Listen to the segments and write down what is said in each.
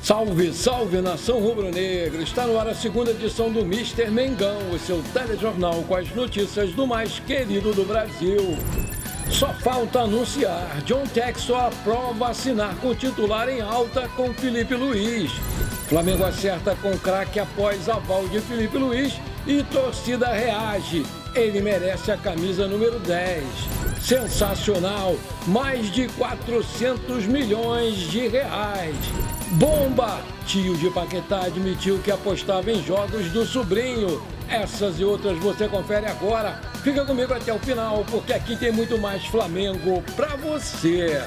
Salve, salve, nação rubro-negra! Está no ar a segunda edição do Mister Mengão, o seu telejornal com as notícias do mais querido do Brasil. Só falta anunciar, John Textor aprova assinar com titular em alta com Felipe Luiz. Flamengo acerta com craque após aval de Felipe Luiz e torcida reage. Ele merece a camisa número 10. Sensacional, mais de 400 milhões de reais. Bomba! Tio de Paquetá admitiu que apostava em jogos do sobrinho. Essas e outras você confere agora. Fica comigo até o final, porque aqui tem muito mais Flamengo pra você.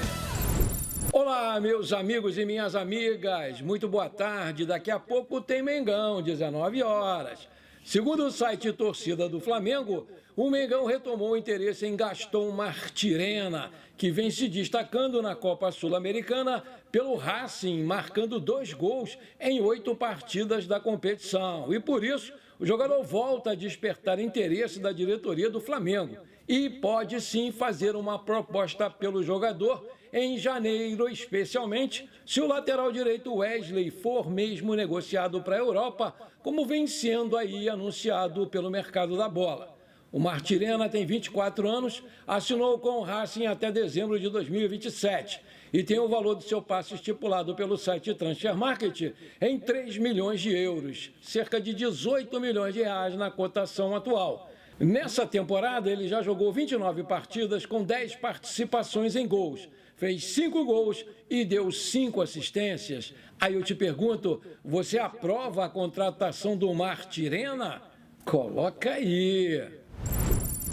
Olá, meus amigos e minhas amigas. Muito boa tarde. Daqui a pouco tem Mengão, 19 horas. Segundo o site Torcida do Flamengo, o Mengão retomou o interesse em Gaston Martirena, que vem se destacando na Copa Sul-Americana pelo Racing, marcando 2 gols em 8 partidas da competição. E por isso, o jogador volta a despertar interesse da diretoria do Flamengo e pode sim fazer uma proposta pelo jogador em janeiro, especialmente se o lateral direito Wesley for mesmo negociado para a Europa, como vem sendo aí anunciado pelo mercado da bola. O Martirena tem 24 anos, assinou com o Racing até dezembro de 2027 e tem o valor do seu passe estipulado pelo site Transfer Market em 3 milhões de euros, cerca de 18 milhões de reais na cotação atual. Nessa temporada, ele já jogou 29 partidas com 10 participações em gols, fez 5 gols e deu 5 assistências. Aí eu te pergunto, você aprova a contratação do Martirena? Coloca aí!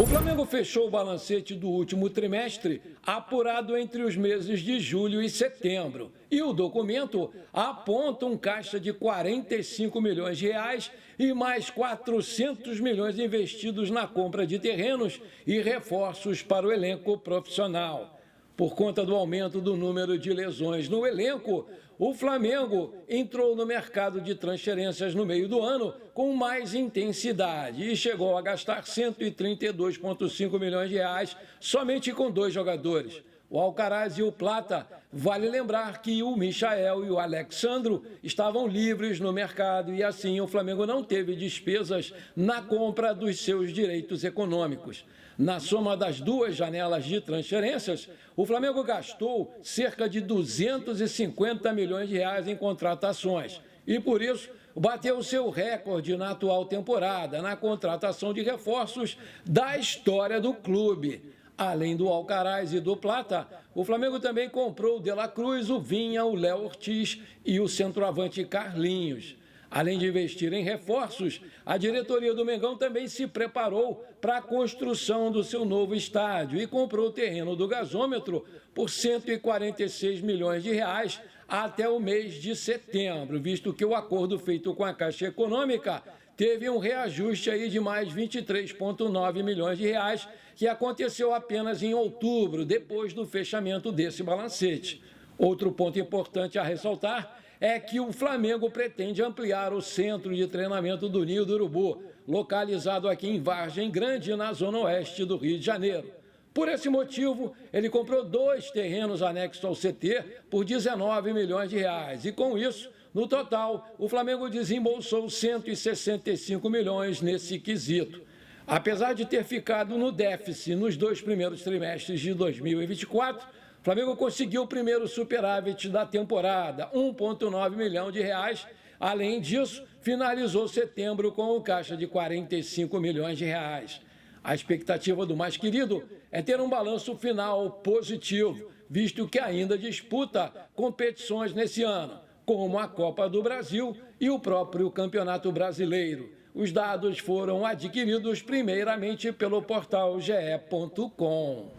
O Flamengo fechou o balancete do último trimestre, apurado entre os meses de julho e setembro. E o documento aponta um caixa de 45 milhões de reais e mais 400 milhões investidos na compra de terrenos e reforços para o elenco profissional. Por conta do aumento do número de lesões no elenco, o Flamengo entrou no mercado de transferências no meio do ano com mais intensidade e chegou a gastar 132,5 milhões de reais somente com 2 jogadores, o Alcaraz e o Plata. Vale lembrar que o Michael e o Alexandro estavam livres no mercado e assim o Flamengo não teve despesas na compra dos seus direitos econômicos. Na soma das 2 janelas de transferências, o Flamengo gastou cerca de 250 milhões de reais em contratações e, por isso, bateu seu recorde na atual temporada, na contratação de reforços da história do clube. Além do Alcaraz e do Plata, o Flamengo também comprou o De La Cruz, o Vinha, o Léo Ortiz e o centroavante Carlinhos. Além de investir em reforços, a diretoria do Mengão também se preparou para a construção do seu novo estádio e comprou o terreno do gasômetro por 146 milhões de reais até o mês de setembro, visto que o acordo feito com a Caixa Econômica teve um reajuste aí de mais 23,9 milhões de reais, que aconteceu apenas em outubro, depois do fechamento desse balancete. Outro ponto importante a ressaltar é que o Flamengo pretende ampliar o centro de treinamento do Ninho do Urubu, localizado aqui em Vargem Grande, na zona oeste do Rio de Janeiro. Por esse motivo, ele comprou 2 terrenos anexos ao CT por 19 milhões de reais. E com isso, no total, o Flamengo desembolsou 165 milhões nesse quesito. Apesar de ter ficado no déficit nos 2 primeiros trimestres de 2024, o Flamengo conseguiu o primeiro superávit da temporada, 1,9 milhão de reais. Além disso, finalizou setembro com um caixa de 45 milhões de reais. A expectativa do mais querido é ter um balanço final positivo, visto que ainda disputa competições nesse ano, como a Copa do Brasil e o próprio Campeonato Brasileiro. Os dados foram adquiridos primeiramente pelo portal ge.com.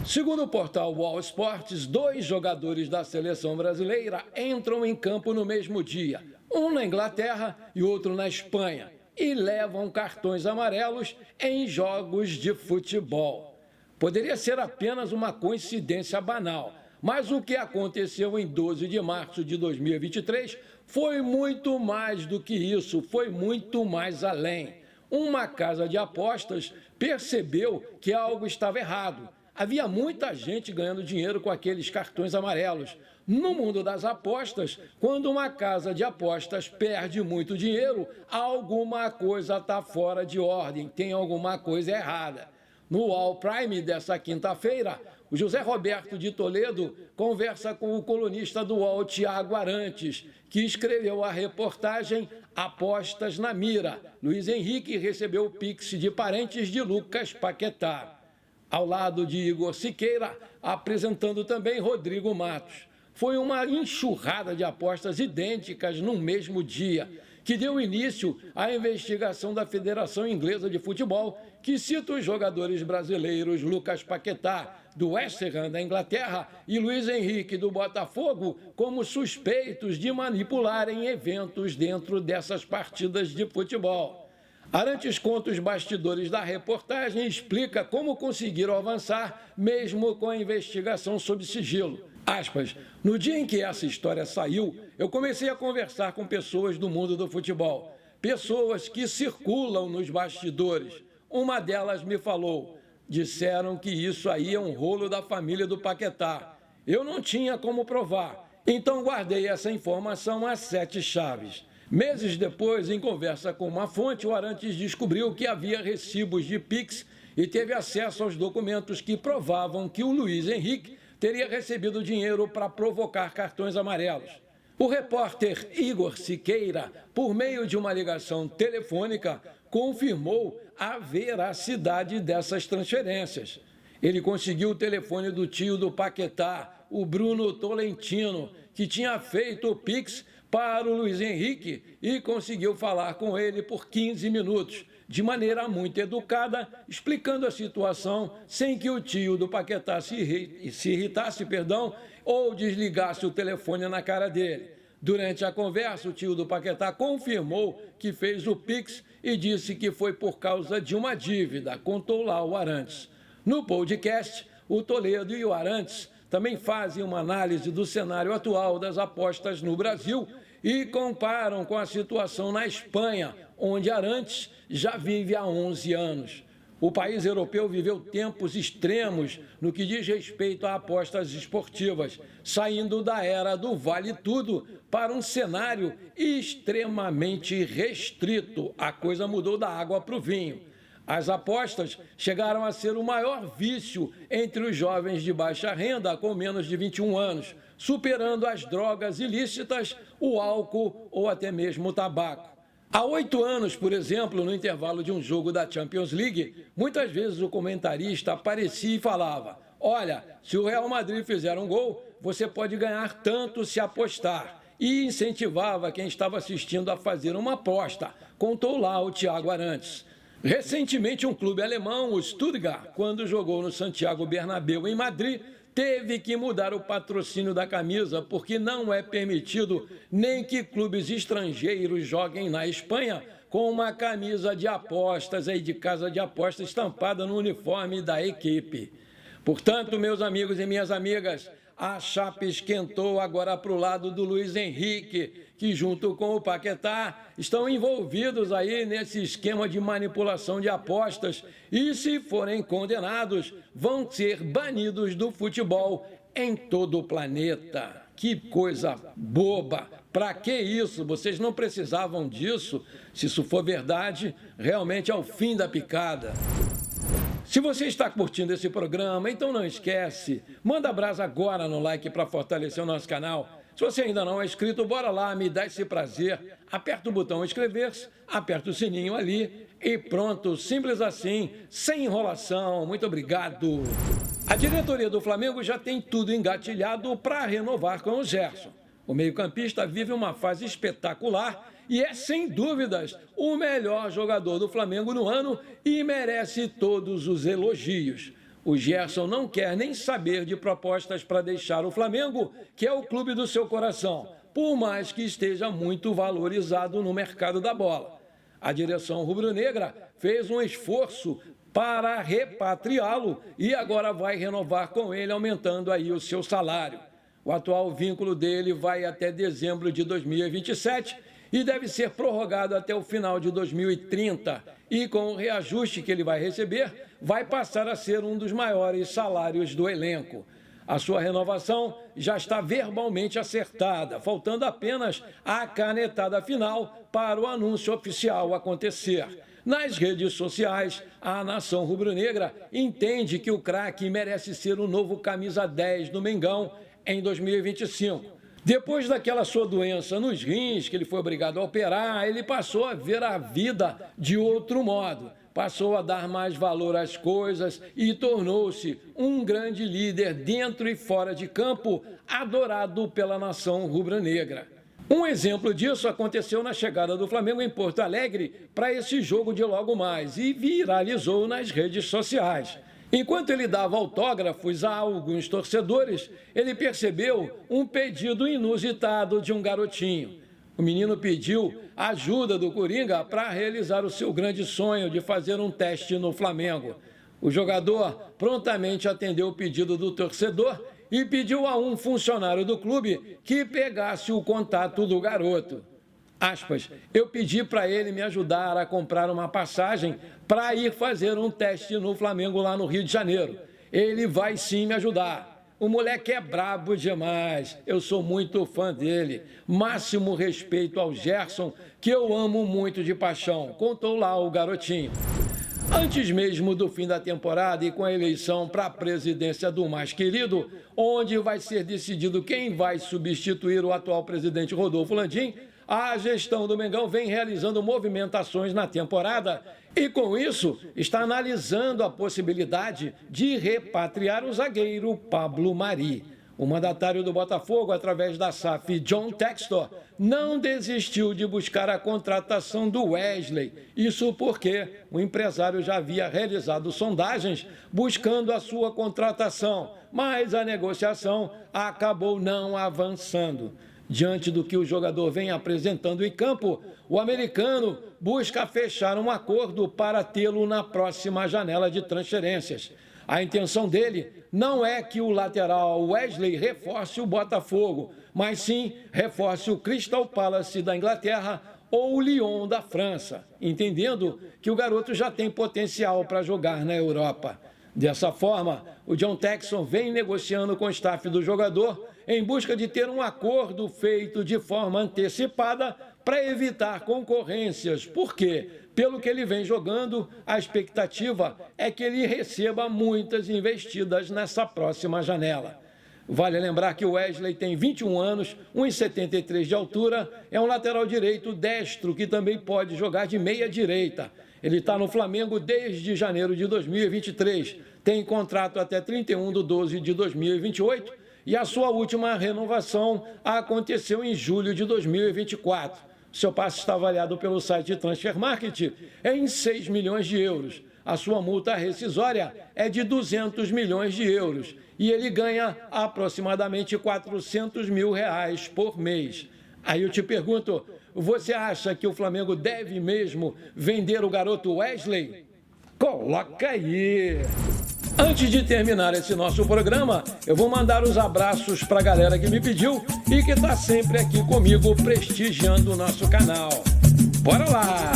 Segundo o portal Wall Sports, 2 jogadores da seleção brasileira entram em campo no mesmo dia, um na Inglaterra e outro na Espanha, e levam cartões amarelos em jogos de futebol. Poderia ser apenas uma coincidência banal, mas o que aconteceu em 12 de março de 2023 foi muito mais do que isso, foi muito mais além. Uma casa de apostas percebeu que algo estava errado. havia muita gente ganhando dinheiro com aqueles cartões amarelos. No mundo das apostas, quando uma casa de apostas perde muito dinheiro, alguma coisa está fora de ordem, tem alguma coisa errada. No All Prime dessa quinta-feira, o José Roberto de Toledo conversa com o colunista do UOL, Tiago Arantes, que escreveu a reportagem Apostas na Mira. Luiz Henrique recebeu o Pix de parentes de Lucas Paquetá. Ao lado de Igor Siqueira, apresentando também Rodrigo Matos. Foi uma enxurrada de apostas idênticas no mesmo dia, que deu início à investigação da Federação Inglesa de Futebol, que cita os jogadores brasileiros Lucas Paquetá, do West Ham da Inglaterra, e Luiz Henrique, do Botafogo, como suspeitos de manipularem eventos dentro dessas partidas de futebol. Arantes conta os bastidores da reportagem e explica como conseguiram avançar, mesmo com a investigação sob sigilo. Aspas, no dia em que essa história saiu, eu comecei a conversar com pessoas do mundo do futebol, pessoas que circulam nos bastidores. Uma delas me falou, disseram que isso aí é um rolo da família do Paquetá. Eu não tinha como provar, então guardei essa informação a 7 chaves. Meses depois, em conversa com uma fonte, o Arantes descobriu que havia recibos de Pix e teve acesso aos documentos que provavam que o Luiz Henrique teria recebido dinheiro para provocar cartões amarelos. O repórter Igor Siqueira, por meio de uma ligação telefônica, confirmou a veracidade dessas transferências. Ele conseguiu o telefone do tio do Paquetá, o Bruno Tolentino, que tinha feito o Pix para o Luiz Henrique e conseguiu falar com ele por 15 minutos, de maneira muito educada, explicando a situação sem que o tio do Paquetá se irritasse, ou desligasse o telefone na cara dele. Durante a conversa, o tio do Paquetá confirmou que fez o Pix e disse que foi por causa de uma dívida, contou lá o Arantes. No podcast, o Toledo e o Arantes também fazem uma análise do cenário atual das apostas no Brasil e comparam com a situação na Espanha, onde Arantes já vive há 11 anos. O país europeu viveu tempos extremos no que diz respeito a apostas esportivas, saindo da era do vale-tudo para um cenário extremamente restrito. A coisa mudou da água para o vinho. As apostas chegaram a ser o maior vício entre os jovens de baixa renda com menos de 21 anos, superando as drogas ilícitas, o álcool ou até mesmo o tabaco. Há 8 anos, por exemplo, no intervalo de um jogo da Champions League, muitas vezes o comentarista aparecia e falava: olha, se o Real Madrid fizer um gol, você pode ganhar tanto se apostar. E incentivava quem estava assistindo a fazer uma aposta, contou lá o Tiago Arantes. Recentemente, um clube alemão, o Stuttgart, quando jogou no Santiago Bernabéu, em Madrid, teve que mudar o patrocínio da camisa, porque não é permitido nem que clubes estrangeiros joguem na Espanha com uma camisa de apostas, aí de casa de apostas, estampada no uniforme da equipe. Portanto, meus amigos e minhas amigas, a chapa esquentou agora para o lado do Luiz Henrique, que junto com o Paquetá estão envolvidos aí nesse esquema de manipulação de apostas e, se forem condenados, vão ser banidos do futebol em todo o planeta. Que coisa boba! Para que isso? Vocês não precisavam disso. Se isso for verdade, realmente é o fim da picada. Se você está curtindo esse programa, então não esquece, manda brasa agora no like para fortalecer o nosso canal. Se você ainda não é inscrito, bora lá, me dá esse prazer. Aperta o botão inscrever-se, aperta o sininho ali e pronto, simples assim, sem enrolação. Muito obrigado. A diretoria do Flamengo já tem tudo engatilhado para renovar com o Gerson. O meio-campista vive uma fase espetacular e é, sem dúvidas, o melhor jogador do Flamengo no ano e merece todos os elogios. O Gerson não quer nem saber de propostas para deixar o Flamengo, que é o clube do seu coração, por mais que esteja muito valorizado no mercado da bola. A direção rubro-negra fez um esforço para repatriá-lo e agora vai renovar com ele, aumentando aí o seu salário. O atual vínculo dele vai até dezembro de 2027 e deve ser prorrogado até o final de 2030. E com o reajuste que ele vai receber, vai passar a ser um dos maiores salários do elenco. A sua renovação já está verbalmente acertada, faltando apenas a canetada final para o anúncio oficial acontecer. Nas redes sociais, a nação rubro-negra entende que o craque merece ser o novo camisa 10 do Mengão em 2025. Depois daquela sua doença nos rins, que ele foi obrigado a operar, ele passou a ver a vida de outro modo. Passou a dar mais valor às coisas e tornou-se um grande líder dentro e fora de campo, adorado pela nação rubro-negra. Um exemplo disso aconteceu na chegada do Flamengo em Porto Alegre para esse jogo de logo mais e viralizou nas redes sociais. Enquanto ele dava autógrafos a alguns torcedores, ele percebeu um pedido inusitado de um garotinho. O menino pediu ajuda do Coringa para realizar o seu grande sonho de fazer um teste no Flamengo. O jogador prontamente atendeu o pedido do torcedor e pediu a um funcionário do clube que pegasse o contato do garoto. Aspas, eu pedi para ele me ajudar a comprar uma passagem para ir fazer um teste no Flamengo lá no Rio de Janeiro. Ele vai sim me ajudar. O moleque é brabo demais, eu sou muito fã dele. Máximo respeito ao Gerson, que eu amo muito de paixão, contou lá o garotinho. Antes mesmo do fim da temporada e com a eleição para a presidência do mais querido, onde vai ser decidido quem vai substituir o atual presidente Rodolfo Landim, a gestão do Mengão vem realizando movimentações na temporada e, com isso, está analisando a possibilidade de repatriar o zagueiro Pablo Mari. O mandatário do Botafogo, através da SAF, John Textor, não desistiu de buscar a contratação do Wesley. Isso porque o empresário já havia realizado sondagens buscando a sua contratação, mas a negociação acabou não avançando. Diante do que o jogador vem apresentando em campo, o americano busca fechar um acordo para tê-lo na próxima janela de transferências. A intenção dele não é que o lateral Wesley reforce o Botafogo, mas sim reforce o Crystal Palace da Inglaterra ou o Lyon da França, entendendo que o garoto já tem potencial para jogar na Europa. Dessa forma, o John Textor vem negociando com o staff do jogador em busca de ter um acordo feito de forma antecipada para evitar concorrências. Por quê? Pelo que ele vem jogando, a expectativa é que ele receba muitas investidas nessa próxima janela. Vale lembrar que o Wesley tem 21 anos, 1,73 de altura, é um lateral direito destro que também pode jogar de meia direita. Ele está no Flamengo desde janeiro de 2023, tem contrato até 31/12/2028 e a sua última renovação aconteceu em julho de 2024. Seu passe está avaliado pelo site Transfer Market em 6 milhões de euros. A sua multa rescisória é de 200 milhões de euros e ele ganha aproximadamente R$400 mil por mês. Aí eu te pergunto, você acha que o Flamengo deve mesmo vender o garoto Wesley? Coloca aí! Antes de terminar esse nosso programa, eu vou mandar os abraços para a galera que me pediu e que está sempre aqui comigo prestigiando o nosso canal. Bora lá!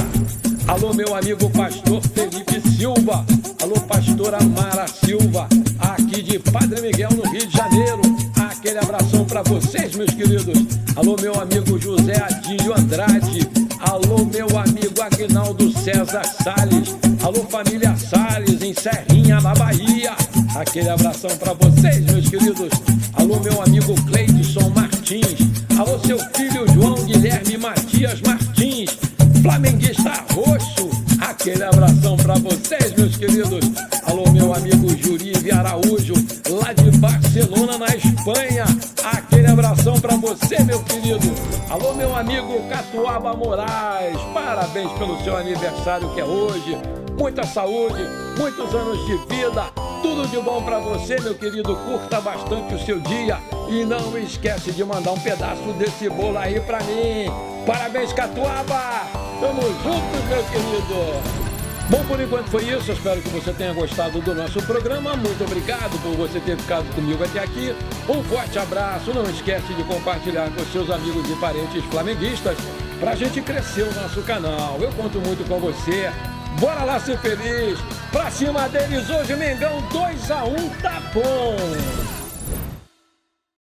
Alô, meu amigo pastor Felipe Silva. Alô, pastora Mara Silva, aqui de Padre Miguel, no Rio de Janeiro. Aquele abração para vocês, meus queridos. Alô, meu amigo José Adílio Andrade. Alô, meu amigo Aguinaldo César Salles. Alô, família Salles, em Serrinha, na Bahia. Aquele abração para vocês, meus queridos. Alô, meu amigo Cleidson Martins. Alô, seu filho João Guilherme Matias Martins, flamenguista roxo. Aquele abração para vocês, meus queridos. Alô, meu amigo Jurive Araújo, lá de Barcelona, na Espanha. Aquele abração para você, meu querido. Alô, meu amigo Catuaba Moraes, parabéns pelo seu aniversário que é hoje. Muita saúde, muitos anos de vida, tudo de bom para você, meu querido. Curta bastante o seu dia e não esquece de mandar um pedaço desse bolo aí para mim. Parabéns, Catuaba! Tamo juntos, meu querido! Bom, por enquanto foi isso. Eu espero que você tenha gostado do nosso programa. Muito obrigado por você ter ficado comigo até aqui. Um forte abraço. Não esquece de compartilhar com seus amigos e parentes flamenguistas para a gente crescer o nosso canal. Eu conto muito com você. Bora lá ser feliz. Pra cima deles hoje, Mengão 2-1, tá bom.